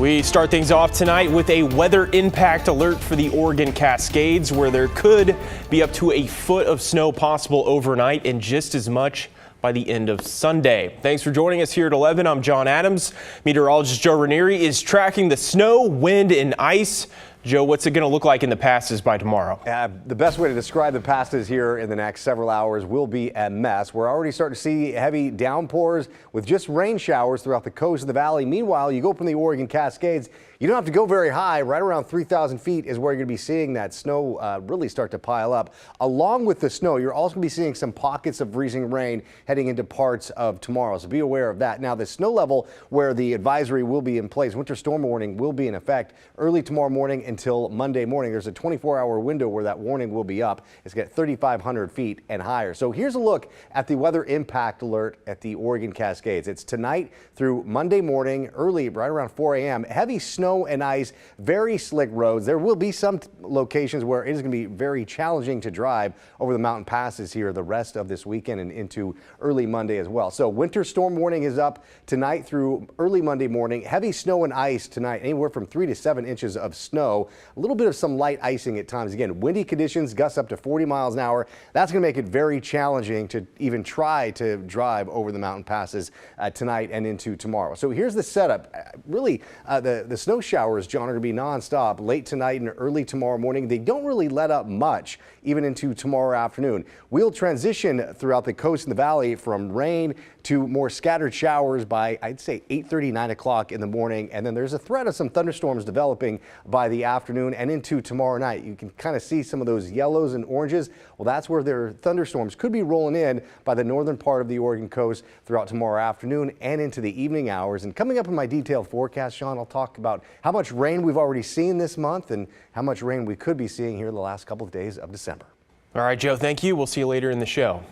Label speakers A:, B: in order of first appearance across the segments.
A: We start things off tonight with a weather impact alert for the Oregon Cascades, where there could be up to a foot of snow possible overnight and just as much by the end of Sunday. Thanks for joining us here at 11. I'm John Adams. Meteorologist Joe Ranieri is tracking the snow, wind, and ice. Joe, what's it going to look like in the passes by tomorrow?
B: The best way to describe the passes here in the next several hours will be a mess. We're already starting to see heavy downpours with just rain showers throughout the coast of the valley. Meanwhile, you go from the Oregon Cascades, you don't have to go very high. Right around 3,000 feet is where you're going to be seeing that snow really start to pile up. Along with the snow, you're also going to be seeing some pockets of freezing rain heading into parts of tomorrow. So be aware of that. Now, the snow level where the advisory will be in place, winter storm warning will be in effect early tomorrow morning until Monday morning. There's a 24-hour window where that warning will be up. It's got 3,500 feet and higher. So here's a look at the weather impact alert at the Oregon Cascades. It's tonight through Monday morning, early, right around 4 a.m. Heavy snow and ice, very slick roads. There will be some locations where it is going to be very challenging to drive over the mountain passes here the rest of this weekend and into early Monday as well. So winter storm warning is up tonight through early Monday morning. Heavy snow and ice tonight, anywhere from 3 to 7 inches of snow. A little bit of some light icing at times. Again, windy conditions, gusts up to 40 miles an hour. That's going to make it very challenging to even try to drive over the mountain passes tonight and into tomorrow. So here's the setup. Really, the snow showers, John, are going to be nonstop late tonight and early tomorrow morning. They don't really let up much even into tomorrow afternoon. We'll transition throughout the coast and the valley from rain to more scattered showers by, I'd say, 8:30, 9 o'clock in the morning. And then there's a threat of some thunderstorms developing by the afternoon and into tomorrow night. You can kind of see some of those yellows and oranges. Well, that's where their thunderstorms could be rolling in by the northern part of the Oregon coast throughout tomorrow afternoon and into the evening hours. And coming up in my detailed forecast, Sean, I'll talk about how much rain we've already seen this month and how much rain we could be seeing here the last couple of days of December.
A: All right, Joe, thank you. We'll see you later in the show.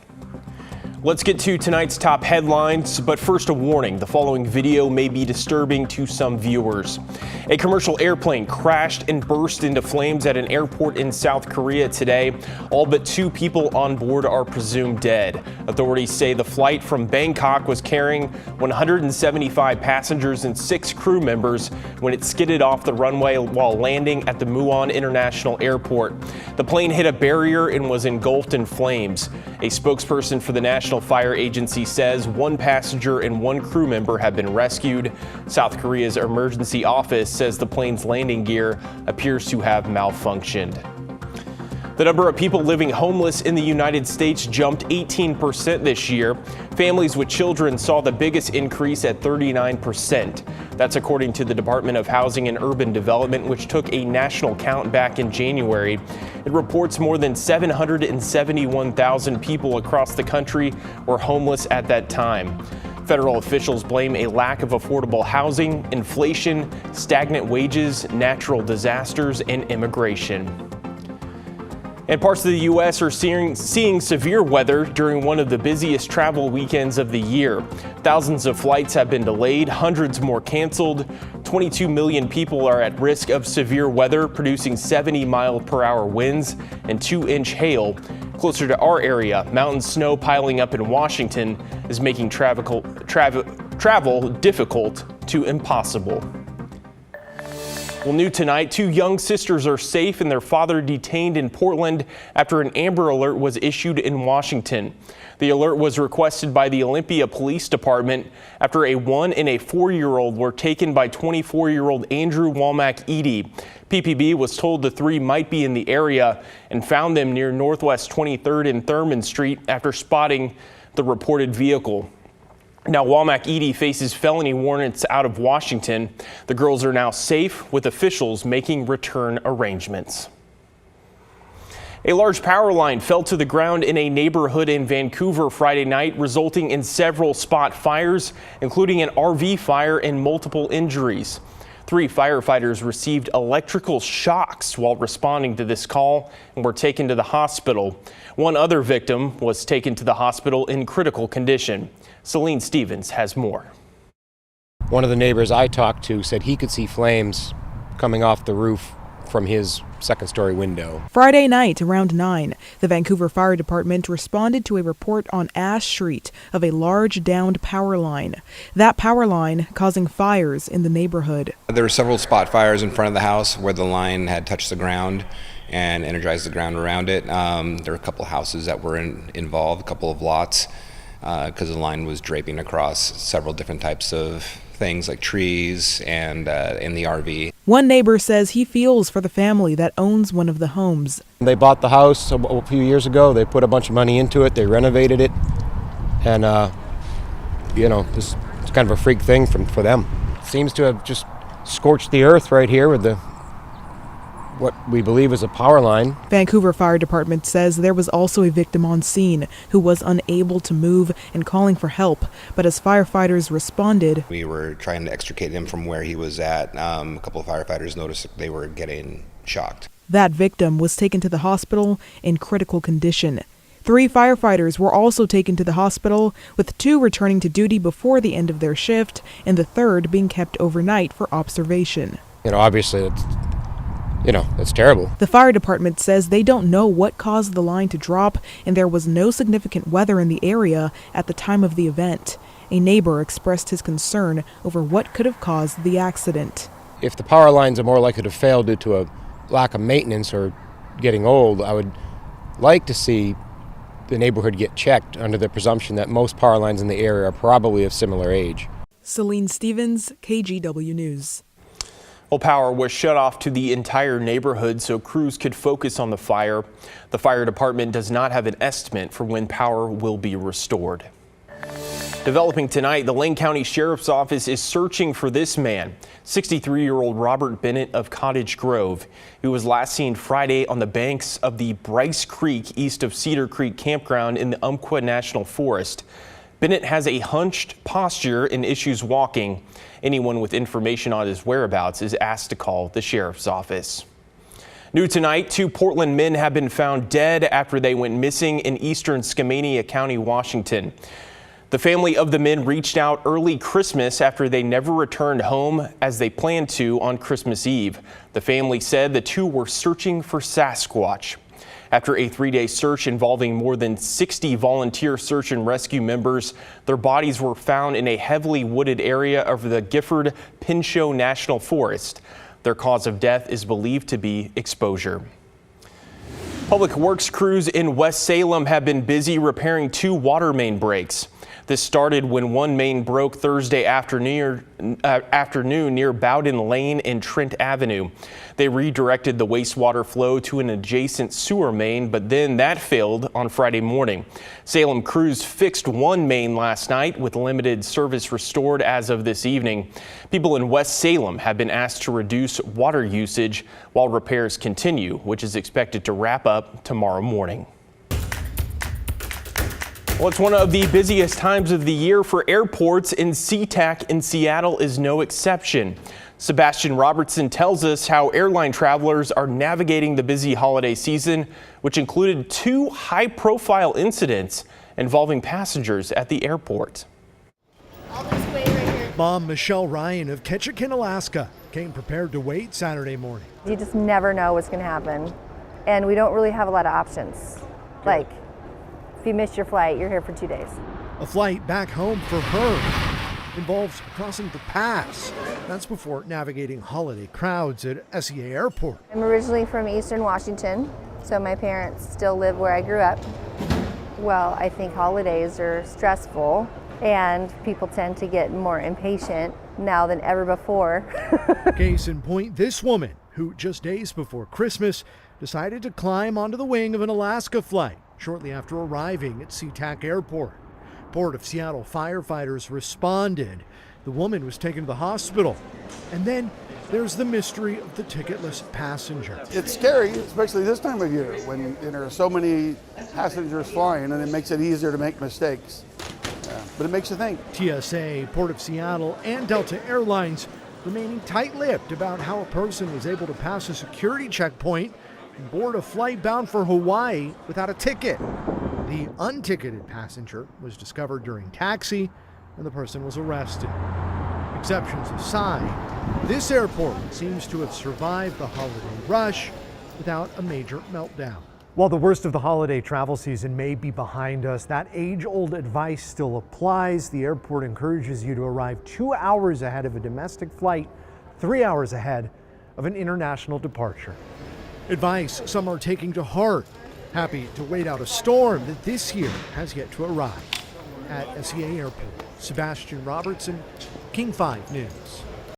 A: Let's get to tonight's top headlines, but first a warning. The following video may be disturbing to some viewers. A commercial airplane crashed and burst into flames at an airport in South Korea today. All but 2 people on board are presumed dead. Authorities say the flight from Bangkok was carrying 175 passengers and 6 crew members when it skidded off the runway while landing at the Muan International Airport. The plane hit a barrier and was engulfed in flames. A spokesperson for the National Fire Agency says 1 passenger and 1 crew member have been rescued. South Korea's emergency office says the plane's landing gear appears to have malfunctioned. The number of people living homeless in the United States jumped 18% this year. Families with children saw the biggest increase at 39%. That's according to the Department of Housing and Urban Development, which took a national count back in January. It reports more than 771,000 people across the country were homeless at that time. Federal officials blame a lack of affordable housing, inflation, stagnant wages, natural disasters, and immigration. And parts of the U.S. are seeing severe weather during one of the busiest travel weekends of the year. Thousands of flights have been delayed, hundreds more canceled. 22 million people are at risk of severe weather, producing 70-mile-per-hour winds and 2-inch hail. Closer to our area, mountain snow piling up in Washington is making travel difficult to impossible. Well, new tonight, 2 young sisters are safe and their father detained in Portland after an Amber Alert was issued in Washington. The alert was requested by the Olympia Police Department after a 1- and a 4-year-old were taken by 24-year-old Andrew Womack-Edie. PPB was told the 3 might be in the area and found them near Northwest 23rd and Thurman Street after spotting the reported vehicle. Now, Womack-Edie faces felony warrants out of Washington. The girls are now safe, with officials making return arrangements. A large power line fell to the ground in a neighborhood in Vancouver Friday night, resulting in several spot fires, including an RV fire and multiple injuries. 3 firefighters received electrical shocks while responding to this call and were taken to the hospital. 1 other victim was taken to the hospital in critical condition. Celine Stevens has more.
C: One of the neighbors I talked to said he could see flames coming off the roof from his second-story window.
D: Friday night around 9, the Vancouver Fire Department responded to a report on Ash Street of a large downed power line. That power line causing fires in the neighborhood.
E: There were several spot fires in front of the house where the line had touched the ground and energized the ground around it. There were a couple of houses that were involved, a couple of lots, because the line was draping across several different types of things like trees and in the RV.
D: One neighbor says he feels for the family that owns one of the homes.
C: They bought the house a few years ago. They put a bunch of money into it. They renovated it. And, it's kind of a freak thing for them. Seems to have just scorched the earth right here with what we believe is a power line.
D: Vancouver Fire Department says there was also a victim on scene who was unable to move and calling for help. But as firefighters responded,
E: we were trying to extricate him from where he was at. A couple of firefighters noticed that they were getting shocked.
D: That victim was taken to the hospital in critical condition. 3 firefighters were also taken to the hospital, with 2 returning to duty before the end of their shift and the 3rd being kept overnight for observation.
C: Obviously it's terrible.
D: The fire department says they don't know what caused the line to drop, and there was no significant weather in the area at the time of the event. A neighbor expressed his concern over what could have caused the accident.
C: If the power lines are more likely to fail due to a lack of maintenance or getting old, I would like to see the neighborhood get checked under the presumption that most power lines in the area are probably of similar age.
D: Celine Stevens, KGW News.
A: Well, power was shut off to the entire neighborhood so crews could focus on the fire. The fire department does not have an estimate for when power will be restored. Developing tonight, the Lane County Sheriff's Office is searching for this man, 63-year-old Robert Bennett of Cottage Grove, who was last seen Friday on the banks of the Bryce Creek east of Cedar Creek campground in the Umpqua National Forest. Bennett has a hunched posture and issues walking. Anyone with information on his whereabouts is asked to call the sheriff's office. New tonight, 2 Portland men have been found dead after they went missing in eastern Skamania County, Washington. The family of the men reached out early Christmas after they never returned home as they planned to on Christmas Eve. The family said the 2 were searching for Sasquatch. After a 3-day search involving more than 60 volunteer search and rescue members, their bodies were found in a heavily wooded area of the Gifford-Pinchot National Forest. Their cause of death is believed to be exposure. Public Works crews in West Salem have been busy repairing 2 water main breaks. This started when one main broke Thursday afternoon near Bowden Lane and Trent Avenue. They redirected the wastewater flow to an adjacent sewer main, but then that failed on Friday morning. Salem crews fixed one main last night with limited service restored as of this evening. People in West Salem have been asked to reduce water usage while repairs continue, which is expected to wrap up tomorrow morning. Well, it's one of the busiest times of the year for airports, and SeaTac in Seattle is no exception. Sebastian Robertson tells us how airline travelers are navigating the busy holiday season, which included 2 high-profile incidents involving passengers at the airport.
F: Mom Michelle Ryan of Ketchikan, Alaska, came prepared to wait Saturday morning.
G: You just never know what's going to happen, and we don't really have a lot of options. Like, if you miss your flight, you're here for 2 days.
F: A flight back home for her involves crossing the pass. That's before navigating holiday crowds at SEA Airport.
G: I'm originally from Eastern Washington, so my parents still live where I grew up. Well, I think holidays are stressful, and people tend to get more impatient now than ever before.
F: Case in point, this woman, who just days before Christmas decided to climb onto the wing of an Alaska flight shortly after arriving at SeaTac Airport. Port of Seattle firefighters responded. The woman was taken to the hospital. And then there's the mystery of the ticketless passenger.
H: It's scary, especially this time of year when there are so many passengers flying, and it makes it easier to make mistakes. But it makes you think.
F: TSA, Port of Seattle, and Delta Airlines remaining tight-lipped about how a person was able to pass a security checkpoint and board a flight bound for Hawaii without a ticket. The unticketed passenger was discovered during taxi, and the person was arrested. Exceptions aside, this airport seems to have survived the holiday rush without a major meltdown.
I: While the worst of the holiday travel season may be behind us, that age-old advice still applies. The airport encourages you to arrive 2 hours ahead of a domestic flight, 3 hours ahead of an international departure.
F: Advice some are taking to heart, happy to wait out a storm that this year has yet to arrive. At SEA Airport, Sebastian Robertson, King 5 News.